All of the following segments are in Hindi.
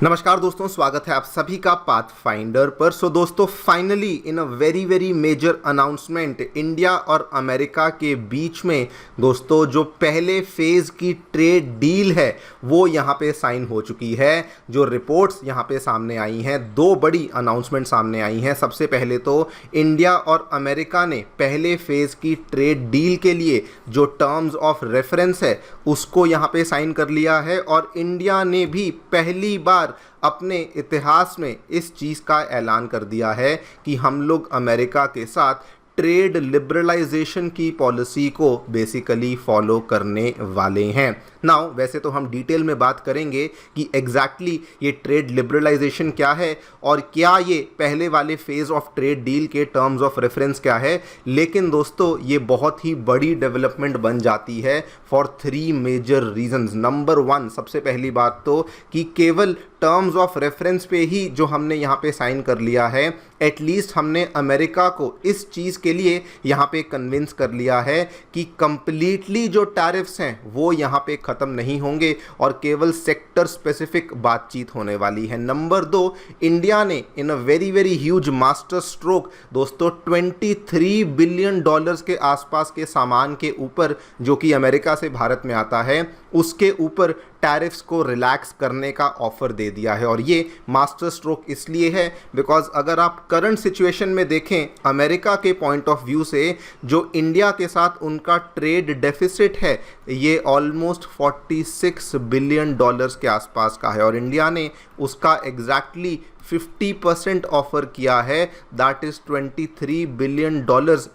नमस्कार दोस्तों, स्वागत है आप सभी का पाथफाइंडर पर। दोस्तों, finally in a very major announcement India और अमेरिका के बीच में दोस्तों जो पहले फेज की ट्रेड डील है वो यहाँ पे साइन हो चुकी है। जो रिपोर्ट्स यहाँ पे सामने आई हैं, दो बड़ी अनाउंसमेंट सामने आई हैं। सबसे पहले तो इंडिया और अमेरिका ने पहले फेज की ट्रेड डील के लिए जो टर्म्स ऑफ रेफरेंस है उसको यहाँ पे साइन कर लिया है और इंडिया ने भी पहली बार अपने इतिहास में इस चीज़ का ऐलान कर दिया है कि हम लोग अमेरिका के साथ ट्रेड लिबरलाइजेशन की पॉलिसी को बेसिकली फॉलो करने वाले हैं। नाउ वैसे तो हम डिटेल में बात करेंगे कि एग्जैक्टली ये ट्रेड लिबरलाइजेशन क्या है और क्या ये पहले वाले फेज ऑफ ट्रेड डील के टर्म्स ऑफ रेफरेंस क्या है, लेकिन दोस्तों ये बहुत ही बड़ी डेवलपमेंट बन जाती है for three major reasons. Number one, सबसे पहली बात तो कि केवल टर्म्स ऑफ रेफरेंस पे ही जो हमने यहाँ पे साइन कर लिया है, एटलीस्ट हमने अमेरिका को इस चीज़ के लिए यहाँ पे कन्विंस कर लिया है कि कंप्लीटली जो टैरिफ्स हैं वो यहाँ पे ख़त्म नहीं होंगे और केवल सेक्टर स्पेसिफिक बातचीत होने वाली है। नंबर दो, इंडिया ने in a very huge master stroke दोस्तों $23 बिलियन के आसपास के सामान के ऊपर जो कि अमेरिका से भारत में आता है उसके ऊपर टैरिफ्स को रिलैक्स करने का ऑफर दे दिया है। और ये मास्टर स्ट्रोक इसलिए है बिकॉज अगर आप करंट सिचुएशन में देखें अमेरिका के पॉइंट ऑफ व्यू से, जो इंडिया के साथ उनका ट्रेड डेफिसिट है ये ऑलमोस्ट $46 बिलियन के आसपास का है और इंडिया ने उसका एग्जैक्टली 50% ऑफर किया है, दैट इज $23 बिलियन,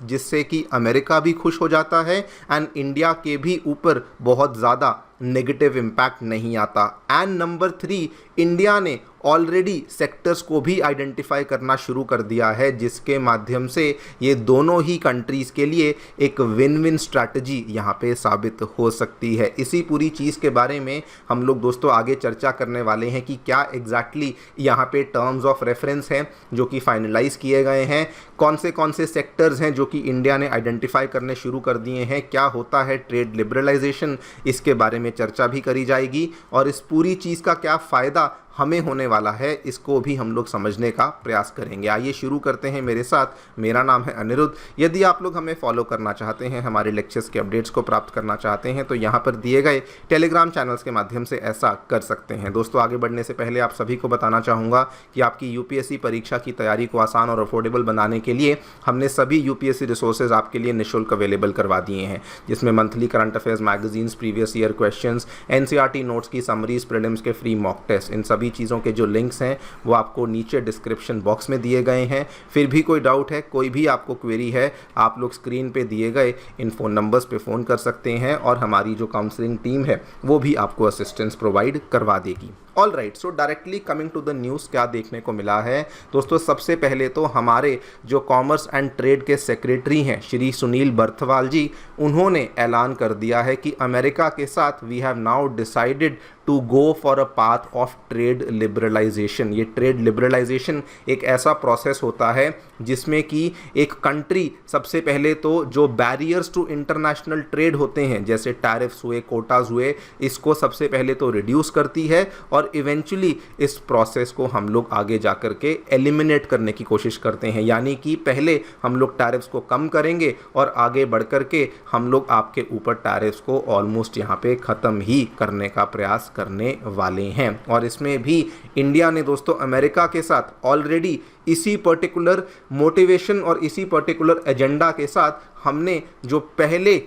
जिससे कि अमेरिका भी खुश हो जाता है एंड इंडिया के भी ऊपर बहुत ज़्यादा नेगेटिव इम्पैक्ट नहीं आता। एंड नंबर थ्री, इंडिया ने ऑलरेडी सेक्टर्स को भी आइडेंटिफाई करना शुरू कर दिया है जिसके माध्यम से ये दोनों ही कंट्रीज़ के लिए एक विन विन स्ट्रैटेजी यहाँ पे साबित हो सकती है। इसी पूरी चीज़ के बारे में हम लोग दोस्तों आगे चर्चा करने वाले हैं कि क्या एग्जैक्टली यहाँ पे टर्म्स ऑफ रेफरेंस हैं जो कि फाइनलाइज किए गए हैं, कौन से सेक्टर्स हैं जो कि इंडिया ने आइडेंटिफाई करने शुरू कर दिए हैं, क्या होता है ट्रेड लिबरलाइजेशन, इसके बारे में चर्चा भी करी जाएगी और इस पूरी चीज़ का क्या फ़ायदा हमें होने वाला है इसको भी हम लोग समझने का प्रयास करेंगे। आइए शुरू करते हैं मेरे साथ। मेरा नाम है अनिरुद्ध। यदि आप लोग हमें फॉलो करना चाहते हैं, हमारे लेक्चर्स के अपडेट्स को प्राप्त करना चाहते हैं तो यहाँ पर दिए गए टेलीग्राम चैनल्स के माध्यम से ऐसा कर सकते हैं। दोस्तों, आगे बढ़ने से पहले आप सभी को बताना चाहूँगा कि आपकी यूपीएससी परीक्षा की तैयारी को आसान और अफोर्डेबल बनाने के लिए हमने सभी यूपीएससी रिसोर्सेज आपके लिए निःशुल्क अवेलेबल करवा दिए हैं, जिसमें monthly current affairs magazines, previous year questions, NCERT notes की समरीज, प्रीलिम्स के फ्री मॉक टेस्ट, इन सभी चीज़ों के जो लिंक्स हैं वो आपको नीचे डिस्क्रिप्शन बॉक्स में दिए गए हैं। फिर भी कोई डाउट है, कोई भी आपको क्वेरी है, आप लोग स्क्रीन पे दिए गए इन फ़ोन नंबर्स पे फ़ोन कर सकते हैं और हमारी जो काउंसलिंग टीम है वो भी आपको असिस्टेंस प्रोवाइड करवा देगी। All right, so directly coming to the news, क्या देखने को मिला है दोस्तों। सबसे पहले तो हमारे जो कॉमर्स एंड ट्रेड के सेक्रेटरी हैं श्री सुनील बर्थवाल जी, उन्होंने ऐलान कर दिया है कि अमेरिका के साथ we have now decided to go for a path of trade liberalisation. ये ट्रेड लिबरलाइजेशन एक ऐसा प्रोसेस होता है जिसमें कि एक कंट्री सबसे पहले तो जो बैरियर्स टू इंटरनेशनल ट्रेड होते हैं जैसे टैरिफ्स हुए, कोटाज हुए, इसको सबसे पहले तो रिड्यूस करती है और इवेंचुअली इस प्रोसेस को हम लोग आगे जा कर के एलिमिनेट करने की कोशिश करते हैं। यानी कि पहले हम लोग टैरिफ्स को कम करेंगे और आगे बढ़ कर के हम लोग आपके ऊपर टैरिफ्स को ऑलमोस्ट यहाँ पे ख़त्म ही करने का प्रयास करने वाले हैं। और इसमें भी इंडिया ने दोस्तों अमेरिका के साथ ऑलरेडी इसी पर्टिकुलर मोटिवेशन और इसी पर्टिकुलर एजेंडा के साथ हमने जो पहले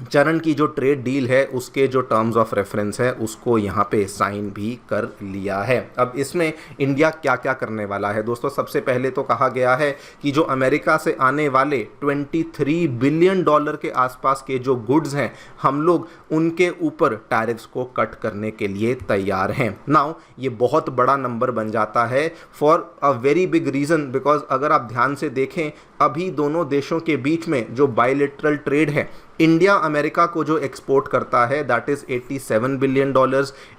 चरण की जो ट्रेड डील है उसके जो टर्म्स ऑफ रेफरेंस है उसको यहाँ पे साइन भी कर लिया है। अब इसमें इंडिया क्या क्या करने वाला है दोस्तों, सबसे पहले तो कहा गया है कि जो अमेरिका से आने वाले $23 बिलियन के आसपास के जो गुड्स हैं हम लोग उनके ऊपर टैरिफ्स को कट करने के लिए तैयार हैं। नाउ ये बहुत बड़ा नंबर बन जाता है for a very big reason, because अगर आप ध्यान से देखें अभी दोनों देशों के बीच में जो बायलैटरल ट्रेड है इंडिया अमेरिका को जो एक्सपोर्ट करता है that is $87 billion,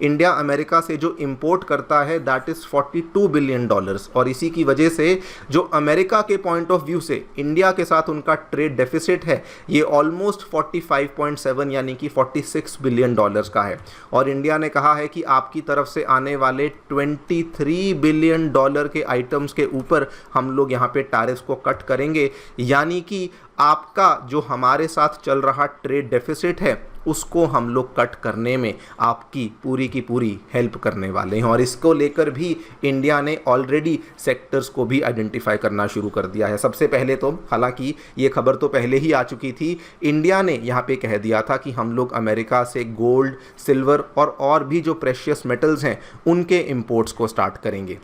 India America से जो इंपोर्ट करता है दैट इज़ $42 बिलियन। और इसी की वजह से जो अमेरिका के पॉइंट ऑफ व्यू से इंडिया के साथ उनका ट्रेड डेफिसिट है ये ऑलमोस्ट 45.7 यानी कि $46 बिलियन का है। और इंडिया ने कहा है कि आपकी तरफ से आने वाले $23 बिलियन के आइटम्स के ऊपर हम लोग यहाँ पे टैरिफ्स को कट करेंगे, यानी कि आपका जो हमारे साथ चल रहा ट्रेड डेफिसिट है उसको हम लोग कट करने में आपकी पूरी की पूरी हेल्प करने वाले हैं। और इसको लेकर भी इंडिया ने ऑलरेडी सेक्टर्स को भी आइडेंटिफाई करना शुरू कर दिया है। सबसे पहले तो, हालांकि ये खबर तो पहले ही आ चुकी थी, इंडिया ने यहाँ पे कह दिया था कि हम लोग अमेरिका से गोल्ड, सिल्वर और भी जो प्रेशियस मेटल्स हैं उनके इंपोर्ट्स को स्टार्ट करेंगे।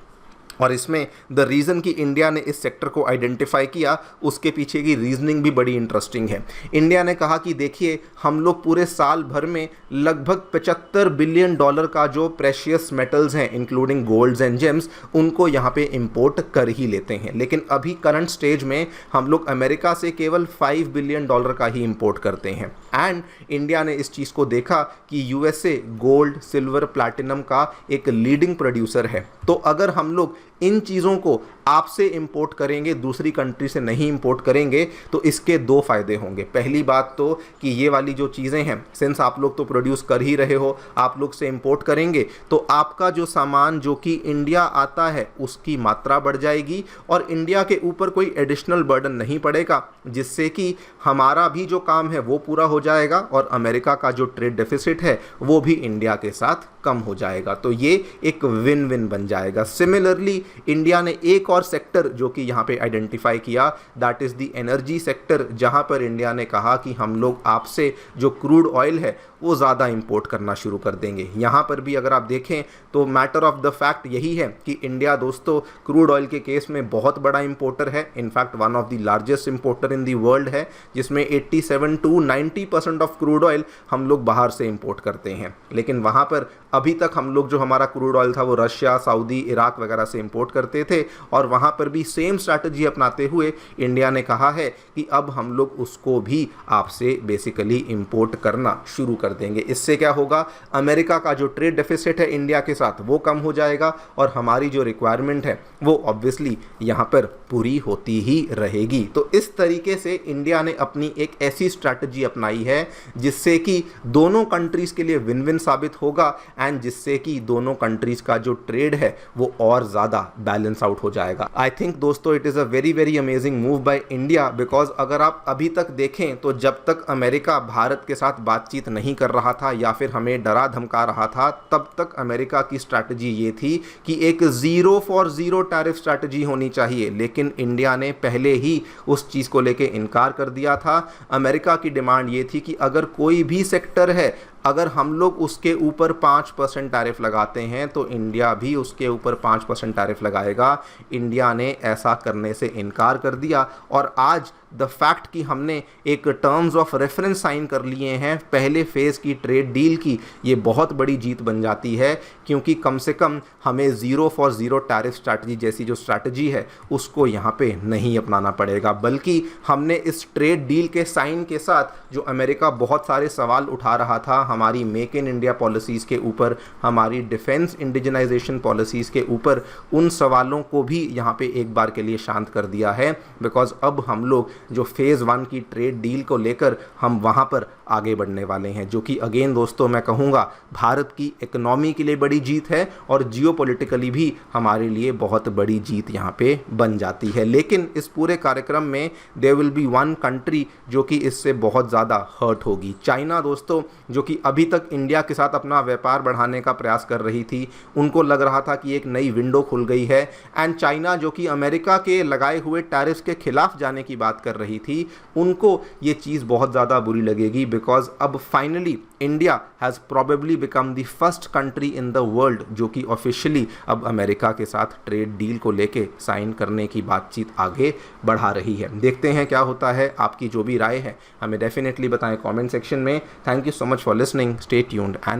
और इसमें द रीज़न कि इंडिया ने इस सेक्टर को आइडेंटिफाई किया उसके पीछे की रीजनिंग भी बड़ी इंटरेस्टिंग है। इंडिया ने कहा कि देखिए हम लोग पूरे साल भर में लगभग $75 बिलियन का जो प्रेशियस मेटल्स हैं इंक्लूडिंग गोल्ड्स एंड जेम्स उनको यहाँ पे इंपोर्ट कर ही लेते हैं, लेकिन अभी करंट स्टेज में हम लोग अमेरिका से केवल $5 बिलियन का ही इंपोर्ट करते हैं। एंड इंडिया ने इस चीज़ को देखा कि यूएसए गोल्ड, सिल्वर, प्लैटिनम का एक लीडिंग प्रोड्यूसर है, तो अगर हम लोग इन चीज़ों को आपसे इंपोर्ट करेंगे, दूसरी कंट्री से नहीं इंपोर्ट करेंगे, तो इसके दो फायदे होंगे। पहली बात तो कि ये वाली जो चीज़ें हैं, सिंस आप लोग तो प्रोड्यूस कर ही रहे हो, आप लोग से इंपोर्ट करेंगे तो आपका जो सामान जो कि इंडिया आता है उसकी मात्रा बढ़ जाएगी और इंडिया के ऊपर कोई एडिशनल बर्डन नहीं पड़ेगा, जिससे कि हमारा भी जो काम है वो पूरा हो जाएगा और अमेरिका का जो ट्रेड डेफिसिट है वो भी इंडिया के साथ कम हो जाएगा। तो ये एक विन विन बन जाएगा। सिमिलरली इंडिया ने एक और सेक्टर जो कि यहाँ पे आइडेंटिफाई किया that is the energy sector, जहाँ पर इंडिया ने कहा कि हम लोग आपसे जो क्रूड ऑयल है वो ज़्यादा इंपोर्ट करना शुरू कर देंगे। यहाँ पर भी अगर आप देखें तो मैटर ऑफ द फैक्ट यही है कि इंडिया दोस्तों क्रूड ऑयल के केस में बहुत बड़ा इंपोर्टर है, in fact one of the largest importer in the world है, जिसमें 87 to 90% ऑफ क्रूड ऑयल हम लोग बाहर से इंपोर्ट करते हैं। लेकिन वहाँ पर अभी तक हम लोग जो हमारा क्रूड ऑयल था वो रशिया, सऊदी, इराक वगैरह से इंपोर्ट करते थे और वहाँ पर भी सेम स्ट्रैटेजी अपनाते हुए इंडिया ने कहा है कि अब हम लोग उसको भी आपसे बेसिकली इंपोर्ट करना शुरू कर देंगे। इससे क्या होगा, अमेरिका का जो ट्रेड डेफिसिट है इंडिया के साथ वो कम हो जाएगा और हमारी जो रिक्वायरमेंट है वो ऑब्वियसली यहाँ पर पूरी होती ही रहेगी। तो इस तरीके से इंडिया ने अपनी एक ऐसी स्ट्रैटेजी अपनाई है जिससे कि दोनों कंट्रीज़ के लिए विन विन साबित होगा एंड जिससे कि दोनों कंट्रीज़ का जो ट्रेड है वो और ज़्यादा बैलेंस आउट हो जाएगा। आई थिंक दोस्तों it is a very very amazing move by India, because अगर आप अभी तक देखें तो जब तक अमेरिका भारत के साथ बातचीत नहीं कर रहा था या फिर हमें डरा धमका रहा था, तब तक अमेरिका की स्ट्रैटेजी ये थी कि एक zero for zero tariff strategy होनी चाहिए, लेकिन इंडिया ने पहले ही उस चीज़ को लेके इनकार कर दिया था। अमेरिका की डिमांड ये थी कि अगर कोई भी सेक्टर है अगर हम लोग उसके ऊपर 5% टैरिफ लगाते हैं तो इंडिया भी उसके ऊपर 5% टैरिफ लगाएगा। इंडिया ने ऐसा करने से इनकार कर दिया और आज द फैक्ट कि हमने एक टर्म्स ऑफ रेफरेंस साइन कर लिए हैं पहले फेज़ की ट्रेड डील की, ये बहुत बड़ी जीत बन जाती है, क्योंकि कम से कम हमें zero for zero tariff strategy जैसी जो स्ट्रैटेजी है उसको यहाँ पे नहीं अपनाना पड़ेगा, बल्कि हमने इस ट्रेड डील के साइन के साथ जो अमेरिका बहुत सारे सवाल उठा रहा था हमारी मेक इन इंडिया पॉलिसीज़ के ऊपर, हमारी डिफेंस इंडिजनाइजेशन पॉलिसीज़ के ऊपर, उन सवालों को भी यहाँ पे एक बार के लिए शांत कर दिया है। बिकॉज अब हम लोग जो फेज़ 1 की ट्रेड डील को लेकर हम वहाँ पर आगे बढ़ने वाले हैं, जो कि अगेन दोस्तों मैं कहूँगा भारत की इकोनॉमी के लिए बड़ी जीत है और जियोपॉलिटिकली भी हमारे लिए बहुत बड़ी जीत यहाँ पे बन जाती है। लेकिन इस पूरे कार्यक्रम में there will be one country जो कि इससे बहुत ज़्यादा हर्ट होगी, चाइना दोस्तों, जो कि अभी तक इंडिया के साथ अपना व्यापार बढ़ाने का प्रयास कर रही थी। उनको लग रहा था कि एक नई विंडो खुल गई है एंड चाइना जो कि अमेरिका के लगाए हुए टैरिफ्स के खिलाफ जाने की बात कर रही थी, उनको ये चीज़ बहुत ज़्यादा बुरी लगेगी। बिकॉज अब finally India has probably become the first country in the world जो कि ऑफिशियली अब अमेरिका के साथ ट्रेड डील को लेके साइन करने की बातचीत आगे बढ़ा रही है। देखते हैं क्या होता है, आपकी जो भी राय है हमें डेफिनेटली बताएं कमेंट सेक्शन में। Thank you so much for listening, stay tuned and